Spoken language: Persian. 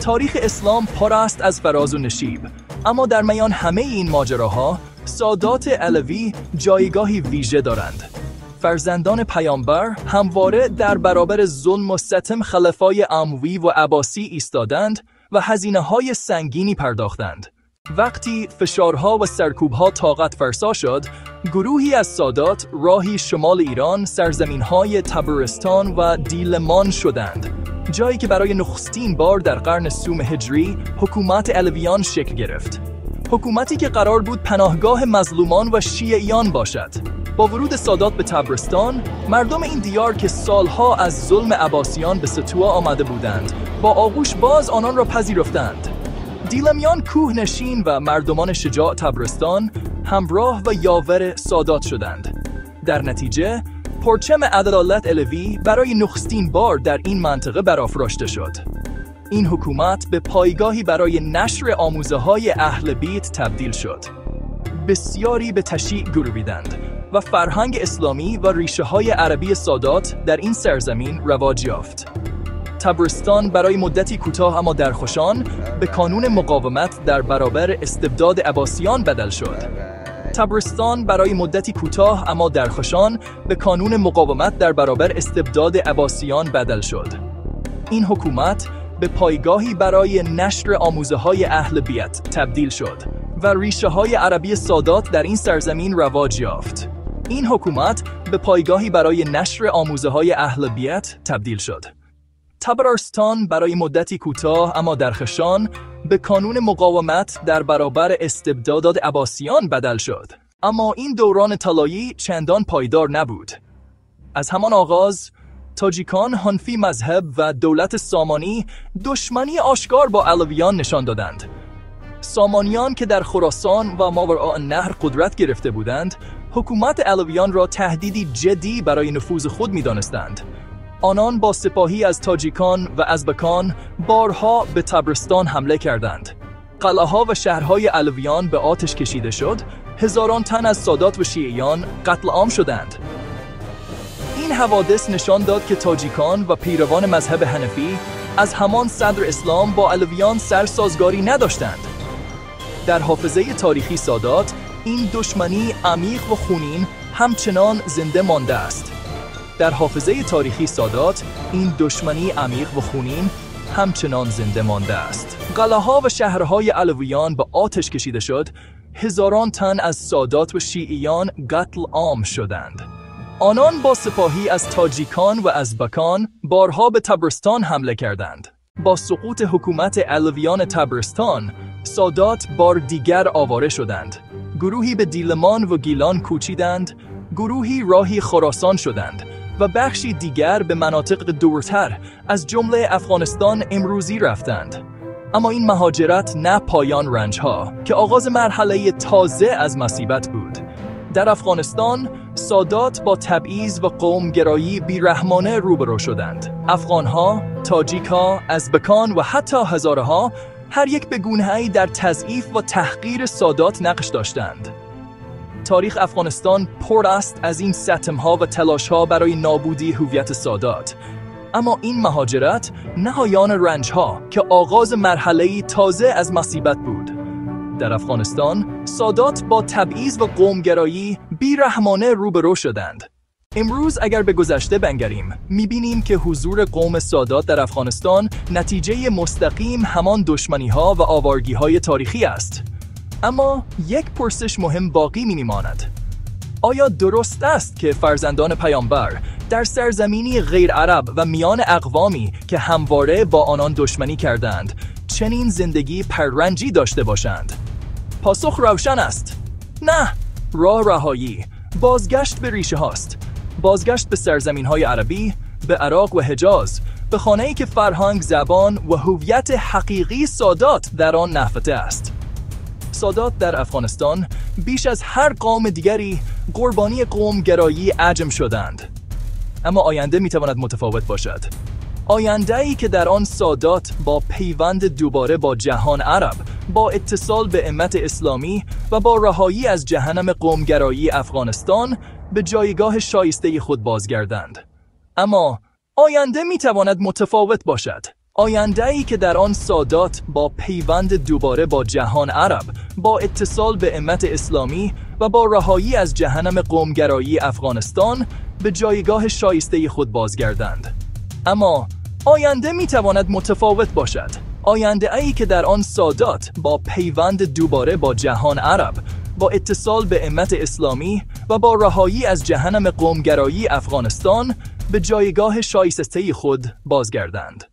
تاریخ اسلام پر است از فراز و نشیب، اما در میان همه این ماجراها سادات علوی جایگاهی ویژه دارند. فرزندان پیامبر همواره در برابر ظلم و ستم خلفای اموی و عباسی ایستادند و هزینه‌های سنگینی پرداختند. وقتی فشارها و سرکوبها طاقت فرسا شد، گروهی از سادات راهی شمال ایران، سرزمین‌های تبرستان و دیلمان شدند، جایی که برای نخستین بار در قرن سوم هجری حکومت علویان شکل گرفت. حکومتی که قرار بود پناهگاه مظلومان و شیعیان باشد. با ورود سادات به تبرستان، مردم این دیار که سالها از ظلم عباسیان به ستوه آمده بودند، با آغوش باز آنان را پذیرفتند. دیلمیان کوهنشین و مردمان شجاع تبرستان همراه و یاور سادات شدند. در نتیجه، پرچم عدالت علوی برای نخستین بار در این منطقه برافراشته شد. این حکومت به پایگاهی برای نشر آموزه‌های اهل بیت تبدیل شد. بسیاری به تشیع گرویدند و فرهنگ اسلامی و ریشه‌های عربی سادات در این سرزمین رواج یافت. تبرستان برای مدتی کوتاه اما درخشان به کانون مقاومت در برابر استبداد عباسیان بدل شد. تبرستان برای مدتی کوتاه اما درخشان به کانون مقاومت در برابر استبداد عباسیان بدل شد. این حکومت به پایگاهی برای نشر آموزه‌های اهل بیت تبدیل شد و ریشه‌های عربی سادات در این سرزمین رواج یافت. این حکومت به پایگاهی برای نشر آموزه‌های اهل بیت تبدیل شد. تبرستان برای مدتی کوتاه اما درخشان به کانون مقاومت در برابر استبداد عباسیان بدل شد. اما این دوران طلایی چندان پایدار نبود. از همان آغاز، تاجیکان حنفی مذهب و دولت سامانی دشمنی آشکار با علویان نشان دادند. سامانیان که در خراسان و ماوراء النهر قدرت گرفته بودند، حکومت علویان را تهدیدی جدی برای نفوذ خود می‌دانستند. آنان با سپاهی از تاجیکان و ازبکان بارها به تبرستان حمله کردند. قلعه‌ها و شهرهای علویان به آتش کشیده شد، هزاران تن از سادات و شیعیان قتل عام شدند. این حوادث نشان داد که تاجیکان و پیروان مذهب حنفی از همان صدر اسلام با علویان سرسازگاری نداشتند. در حافظه تاریخی سادات، این دشمنی عمیق و خونین همچنان زنده مانده است. در حافظه تاریخی سادات، این دشمنی عمیق و خونین همچنان زنده مانده است. قلعه‌ها و شهرهای علویان به آتش کشیده شد، هزاران تن از سادات و شیعیان قتل عام شدند. آنان با سپاهی از تاجیکان و ازبکان بارها به تبرستان حمله کردند. با سقوط حکومت علویان تبرستان، سادات بار دیگر آواره شدند. گروهی به دیلمان و گیلان کوچیدند، گروهی راهی خراسان شدند و بخشی دیگر به مناطق دورتر از جمله افغانستان امروزی رفتند. اما این مهاجرت نه پایان رنجها که آغاز مرحله تازه از مصیبت بود. در افغانستان، سادات با تبعیض و قومگرایی بیرحمانه روبرو شدند. افغانها، تاجیکها، ازبکان و حتی هزاره‌ها هر یک به گونه‌ای در تضعیف و تحقیر سادات نقش داشتند. تاریخ افغانستان پر است از این ستم‌ها و تلاش‌ها برای نابودی هویت سادات. اما این مهاجرت نهایان رنج‌ها که آغاز مرحله‌ای تازه از مصیبت بود. در افغانستان، سادات با تبعیض و قومگرایی بیرحمانه روبرو شدند. امروز اگر به گذشته بنگریم، می‌بینیم که حضور قوم سادات در افغانستان نتیجه مستقیم همان دشمنی‌ها و آوارگی‌های تاریخی است. اما یک پرسش مهم باقی می‌ماند. آیا درست است که فرزندان پیامبر در سرزمینی غیر عرب و میان اقوامی که همواره با آنان دشمنی کردند، چنین زندگی پررنجی داشته باشند؟ پاسخ روشن است. نه، راه رهایی، بازگشت به ریشه هاست. بازگشت به سرزمین‌های عربی، به عراق و حجاز، به خانه‌ای که فرهنگ، زبان و هویت حقیقی سادات در آن نهفته است. سادات در افغانستان بیش از هر قوم دیگری قربانی قومگرایی عجم شدند. اما آینده میتواند متفاوت باشد. آینده‌ای که در آن سادات با پیوند دوباره با جهان عرب، با اتصال به امت اسلامی و با رهایی از جهنم قومگرایی افغانستان به جایگاه شایسته خود بازگردند. اما آینده میتواند متفاوت باشد. آینده‌ای که در آن سادات با پیوند دوباره با جهان عرب، با اتصال به امت اسلامی و با رهایی از جهنم قومگرایی افغانستان به جایگاه شایسته خود بازگردند. اما آینده میتواند متفاوت باشد. آینده‌ای که در آن سادات با پیوند دوباره با جهان عرب، با اتصال به امت اسلامی و با رهایی از جهنم قومگرایی افغانستان به جایگاه شایسته خود بازگردند.